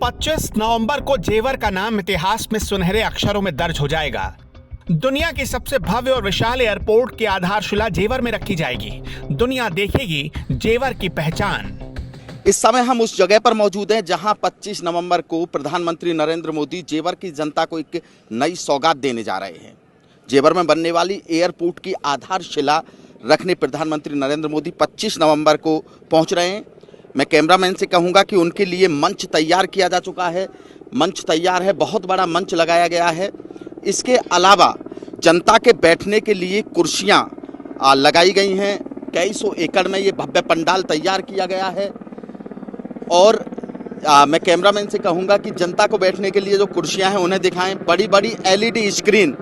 25 नवंबर को जेवर का नाम इतिहास में सुनहरे अक्षरों में दर्ज हो जाएगा। दुनिया की सबसे भव्य और विशाल एयरपोर्ट की आधारशिला जेवर में रखी जाएगी। दुनिया देखेगी जेवर की पहचान। इस समय हम उस जगह पर मौजूद हैं जहां 25 नवंबर को प्रधानमंत्री नरेंद्र मोदी जेवर की जनता को एक नई सौगात देने जा रहे हैं। जेवर में बनने वाली एयरपोर्ट की आधारशिला रखने प्रधानमंत्री नरेंद्र मोदी 25 नवंबर को पहुंच रहे हैं। मैं कैमरामैन से कहूंगा कि उनके लिए मंच तैयार किया जा चुका है। मंच तैयार है, बहुत बड़ा मंच लगाया गया है। इसके अलावा जनता के बैठने के लिए कुर्सियां लगाई गई हैं। कई सौ एकड़ में ये भव्य पंडाल तैयार किया गया है। और मैं कैमरामैन से कहूंगा कि जनता को बैठने के लिए जो कुर्सियां हैं उन्हें दिखाएं। बड़ी बड़ी LED स्क्रीन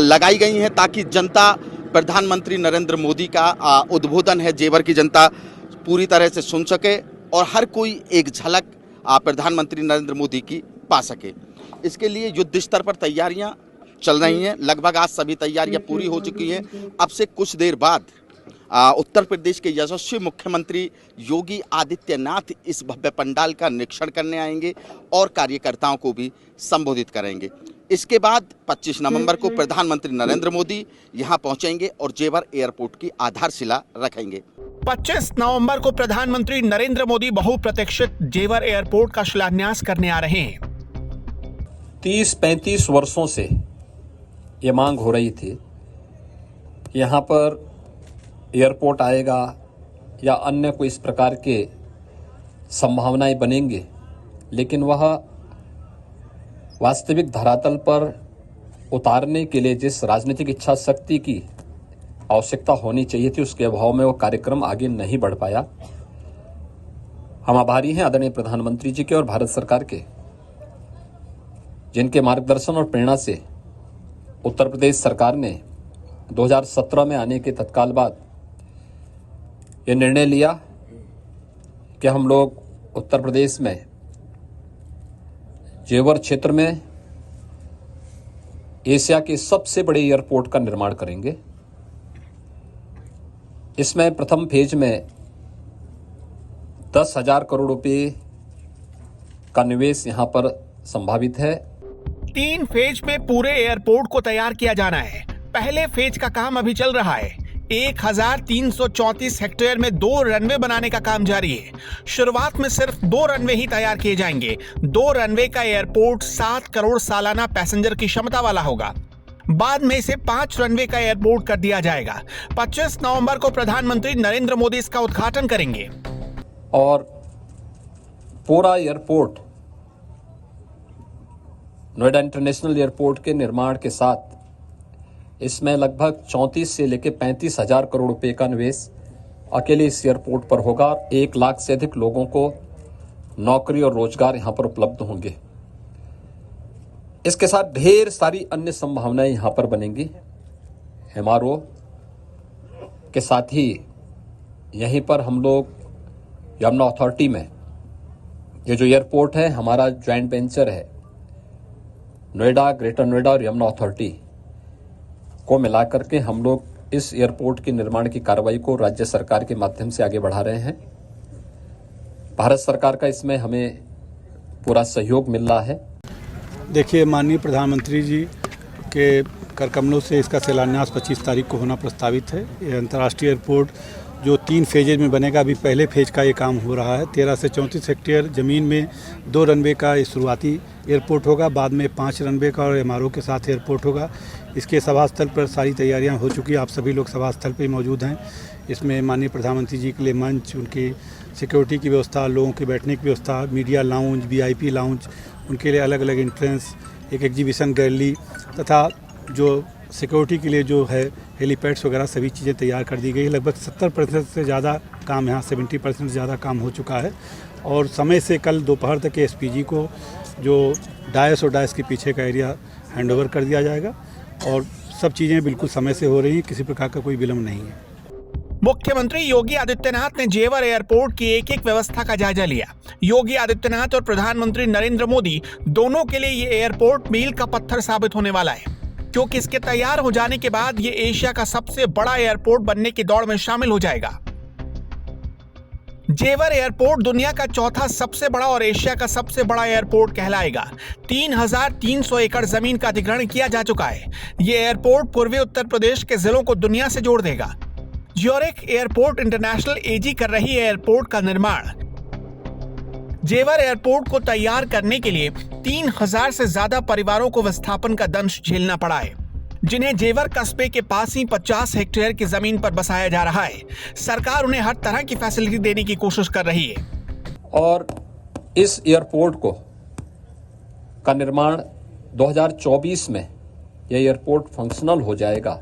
लगाई गई हैं ताकि जनता प्रधानमंत्री नरेंद्र मोदी का उद्बोधन है जेवर की जनता पूरी तरह से सुन सके और हर कोई एक झलक प्रधानमंत्री नरेंद्र मोदी की पा सके। इसके लिए युद्ध स्तर पर तैयारियां चल रही हैं। लगभग आज सभी तैयारियां पूरी हो चुकी हैं। अब से कुछ देर बाद उत्तर प्रदेश के यशस्वी मुख्यमंत्री योगी आदित्यनाथ इस भव्य पंडाल का निरीक्षण करने आएंगे और कार्यकर्ताओं को भी संबोधित करेंगे। इसके बाद 25 नवंबर को प्रधानमंत्री नरेंद्र मोदी यहां पहुंचेंगे और जेवर एयरपोर्ट की आधारशिला रखेंगे। 25 नवंबर को प्रधानमंत्री नरेंद्र मोदी बहुप्रतीक्षित जेवर एयरपोर्ट का शिलान्यास करने आ रहे हैं। 30-35 वर्षों से ये मांग हो रही थी, यहाँ पर एयरपोर्ट आएगा या अन्य कोई इस प्रकार के संभावनाएं बनेंगे, लेकिन वह वास्तविक धरातल पर उतारने के लिए जिस राजनीतिक इच्छा शक्ति की आवश्यकता होनी चाहिए थी उसके अभाव में वो कार्यक्रम आगे नहीं बढ़ पाया। हम आभारी हैं आदरणीय प्रधानमंत्री जी के और भारत सरकार के, जिनके मार्गदर्शन और प्रेरणा से उत्तर प्रदेश सरकार ने 2017 में आने के तत्काल बाद ये निर्णय लिया कि हम लोग उत्तर प्रदेश में जेवर क्षेत्र में एशिया के सबसे बड़े एयरपोर्ट का निर्माण करेंगे। इसमें प्रथम फेज में 10,000 करोड़ रुपए का निवेश यहां पर संभावित है। 3 फेज में पूरे एयरपोर्ट को तैयार किया जाना है। पहले फेज का काम अभी चल रहा है। 1334 हेक्टेयर में 2 रनवे बनाने का काम जारी है। शुरुआत में सिर्फ 2 रनवे ही तैयार किए जाएंगे। 2 रनवे का एयरपोर्ट 7 करोड़ सालाना पैसेंजर की क्षमता वाला होगा। बाद में इसे 5 रनवे का एयरपोर्ट कर दिया जाएगा। 25 नवंबर को प्रधानमंत्री नरेंद्र मोदी इसका उद्घाटन करेंगे। और पूरा एयरपोर्ट नोएडा इंटरनेशनल एयरपोर्ट के निर्माण के साथ इसमें लगभग 34 से लेकर 35,000 करोड़ रुपए का निवेश अकेले इस एयरपोर्ट पर होगा। 1 लाख से अधिक लोगों को नौकरी और रोजगार यहां पर उपलब्ध होंगे। इसके साथ ढेर सारी अन्य संभावनाएं यहां पर बनेंगी। MRO के साथ ही यहीं पर हम लोग यमुना अथॉरिटी में ये जो एयरपोर्ट है हमारा ज्वाइंट वेंचर है, नोएडा, ग्रेटर नोएडा और यमुना अथॉरिटी को मिलाकर के हम लोग इस एयरपोर्ट के निर्माण की कार्रवाई को राज्य सरकार के माध्यम से आगे बढ़ा रहे हैं। भारत सरकार का इसमें हमें पूरा सहयोग मिल रहा है। देखिए, माननीय प्रधानमंत्री जी के कर कमलों से इसका शिलान्यास 25 तारीख को होना प्रस्तावित है। ये अंतर्राष्ट्रीय एयरपोर्ट जो 3 फेजेज में बनेगा, अभी पहले फेज का ये काम हो रहा है। 13 से 34 हेक्टेयर ज़मीन में 2 रनवे का ये शुरुआती एयरपोर्ट होगा। बाद में 5 रनवे का और MRO के साथ एयरपोर्ट होगा। इसके सभा स्थल पर सारी तैयारियां हो चुकी हैं। आप सभी लोग सभा स्थल पर मौजूद हैं। इसमें माननीय प्रधानमंत्री जी के लिए मंच, उनकी सिक्योरिटी की व्यवस्था, लोगों के बैठने की व्यवस्था, मीडिया लाउंज, VIP लाउंज, उनके लिए अलग अलग एंट्रेंस, एक एग्जीबिशन गैलरी तथा जो सिक्योरिटी के लिए जो है हेलीपैड्स वगैरह सभी चीज़ें तैयार कर दी गई है। लगभग 70% से ज़्यादा काम, यहाँ 70% से ज़्यादा काम हो चुका है। और समय से कल दोपहर तक SPG को जो डायस और डायस के पीछे का एरिया हैंडओवर कर दिया जाएगा और सब चीज़ें बिल्कुल समय से हो रही हैं, किसी प्रकार का कोई विलम्ब नहीं है। मुख्यमंत्री योगी आदित्यनाथ ने जेवर एयरपोर्ट की एक व्यवस्था का जायजा लिया। योगी आदित्यनाथ और प्रधानमंत्री नरेंद्र मोदी दोनों के लिए ये एयरपोर्ट मील का पत्थर साबित होने वाला है, क्योंकि इसके तैयार हो जाने के बाद ये एशिया का सबसे बड़ा एयरपोर्ट बनने की दौड़ में शामिल हो जाएगा। जेवर एयरपोर्ट दुनिया का चौथा सबसे बड़ा और एशिया का सबसे बड़ा एयरपोर्ट कहलाएगा। 3,300 एकड़ जमीन का अधिग्रहण किया जा चुका है। ये एयरपोर्ट पूर्वी उत्तर प्रदेश के जिलों को दुनिया से जोड़ देगा। ज्यूरिख एयरपोर्ट इंटरनेशनल एजी कर रही है एयरपोर्ट का निर्माण। जेवर एयरपोर्ट को तैयार करने के लिए 3,000 से ज्यादा परिवारों को विस्थापन का दंश झेलना पड़ा है, जिन्हें जेवर कस्बे के पास ही 50 हेक्टेयर की जमीन पर बसाया जा रहा है। सरकार उन्हें हर तरह की फैसिलिटी देने की कोशिश कर रही है। और इस एयरपोर्ट का निर्माण 2024 में यह एयरपोर्ट फंक्शनल हो जाएगा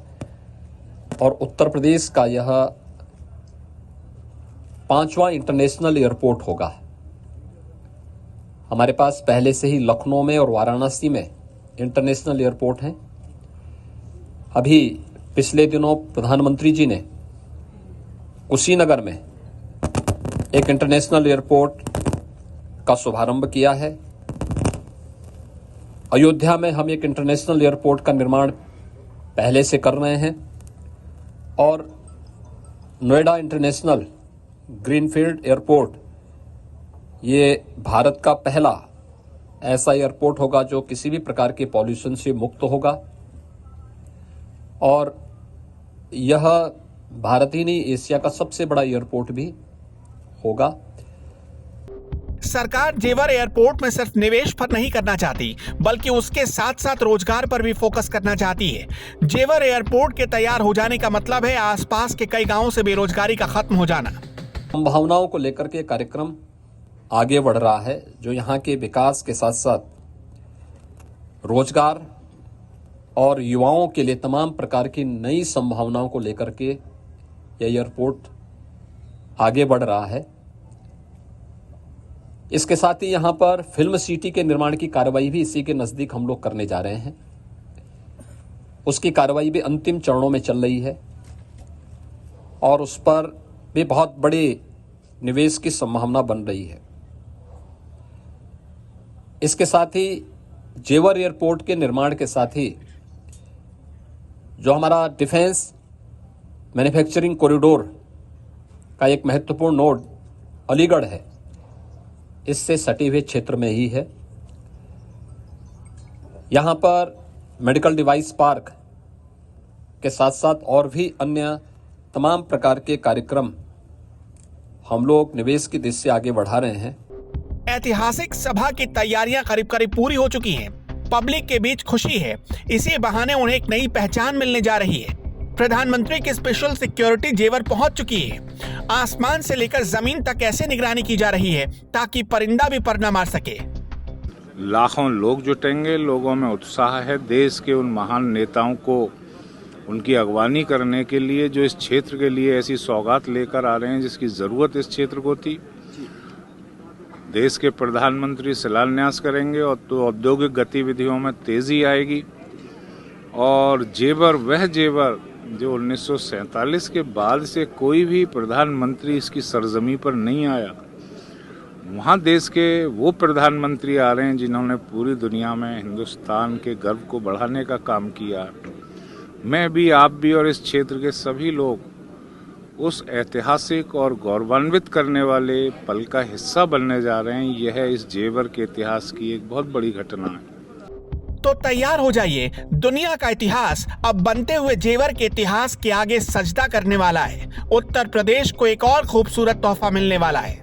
और उत्तर प्रदेश का यह 5वां इंटरनेशनल एयरपोर्ट होगा। हमारे पास पहले से ही लखनऊ में और वाराणसी में इंटरनेशनल एयरपोर्ट हैं। अभी पिछले दिनों प्रधानमंत्री जी ने कुशीनगर में एक इंटरनेशनल एयरपोर्ट का शुभारंभ किया है। अयोध्या में हम एक इंटरनेशनल एयरपोर्ट का निर्माण पहले से कर रहे हैं और नोएडा इंटरनेशनल ग्रीनफील्ड एयरपोर्ट ये भारत का पहला ऐसा एयरपोर्ट होगा जो किसी भी प्रकार के पॉल्यूशन से मुक्त होगा और यह भारत ही नहीं एशिया का सबसे बड़ा एयरपोर्ट भी होगा। सरकार जेवर एयरपोर्ट में सिर्फ निवेश पर नहीं करना चाहती, बल्कि उसके साथ साथ रोजगार पर भी फोकस करना चाहती है। जेवर एयरपोर्ट के तैयार हो जाने का मतलब है आसपास के कई गांवों से बेरोजगारी का खत्म हो जाना। संभावनाओं को लेकर के कार्यक्रम आगे बढ़ रहा है, जो यहाँ के विकास के साथ साथ रोजगार और युवाओं के लिए तमाम प्रकार की नई संभावनाओं को लेकर के यह एयरपोर्ट आगे बढ़ रहा है। इसके साथ ही यहाँ पर फिल्म सिटी के निर्माण की कार्रवाई भी इसी के नज़दीक हम लोग करने जा रहे हैं। उसकी कार्रवाई भी अंतिम चरणों में चल रही है और उस पर भी बहुत बड़े निवेश की संभावना बन रही है। इसके साथ ही जेवर एयरपोर्ट के निर्माण के साथ ही जो हमारा डिफेंस मैन्युफैक्चरिंग कॉरिडोर का एक महत्वपूर्ण नोड अलीगढ़ है, इससे सटे हुए क्षेत्र में ही है। यहाँ पर मेडिकल डिवाइस पार्क के साथ साथ और भी अन्य तमाम प्रकार के कार्यक्रम हम लोग निवेश की दिशा से आगे बढ़ा रहे हैं। ऐतिहासिक सभा की तैयारियां करीब करीब पूरी हो चुकी हैं। पब्लिक के बीच खुशी है, इसी बहाने उन्हें एक नई पहचान मिलने जा रही है। प्रधानमंत्री की स्पेशल सिक्योरिटी जेवर पहुंच चुकी है। आसमान से लेकर जमीन तक ऐसे निगरानी की जा रही है ताकि परिंदा भी पर न मार सके। लाखों लोग जुटेंगे, लोगों में उत्साह है। देश के उन महान नेताओं को उनकी अगवानी करने के लिए जो इस क्षेत्र के लिए ऐसी सौगात लेकर आ रहे हैं जिसकी ज़रूरत इस क्षेत्र को थी। देश के प्रधानमंत्री शिलान्यास करेंगे और तो औद्योगिक गतिविधियों में तेज़ी आएगी और जेवर वह जेवर जो 1947 के बाद से कोई भी प्रधानमंत्री इसकी सरजमी पर नहीं आया, वहाँ देश के वो प्रधानमंत्री आ रहे हैं जिन्होंने पूरी दुनिया में हिंदुस्तान के गर्व को बढ़ाने का काम किया। मैं भी, आप भी और इस क्षेत्र के सभी लोग उस ऐतिहासिक और गौरवान्वित करने वाले पल का हिस्सा बनने जा रहे हैं। यह इस जेवर के इतिहास की एक बहुत बड़ी घटना है। तो तैयार हो जाइए, दुनिया का इतिहास अब बनते हुए जेवर के इतिहास के आगे सजदा करने वाला है। उत्तर प्रदेश को एक और खूबसूरत तोहफा मिलने वाला है।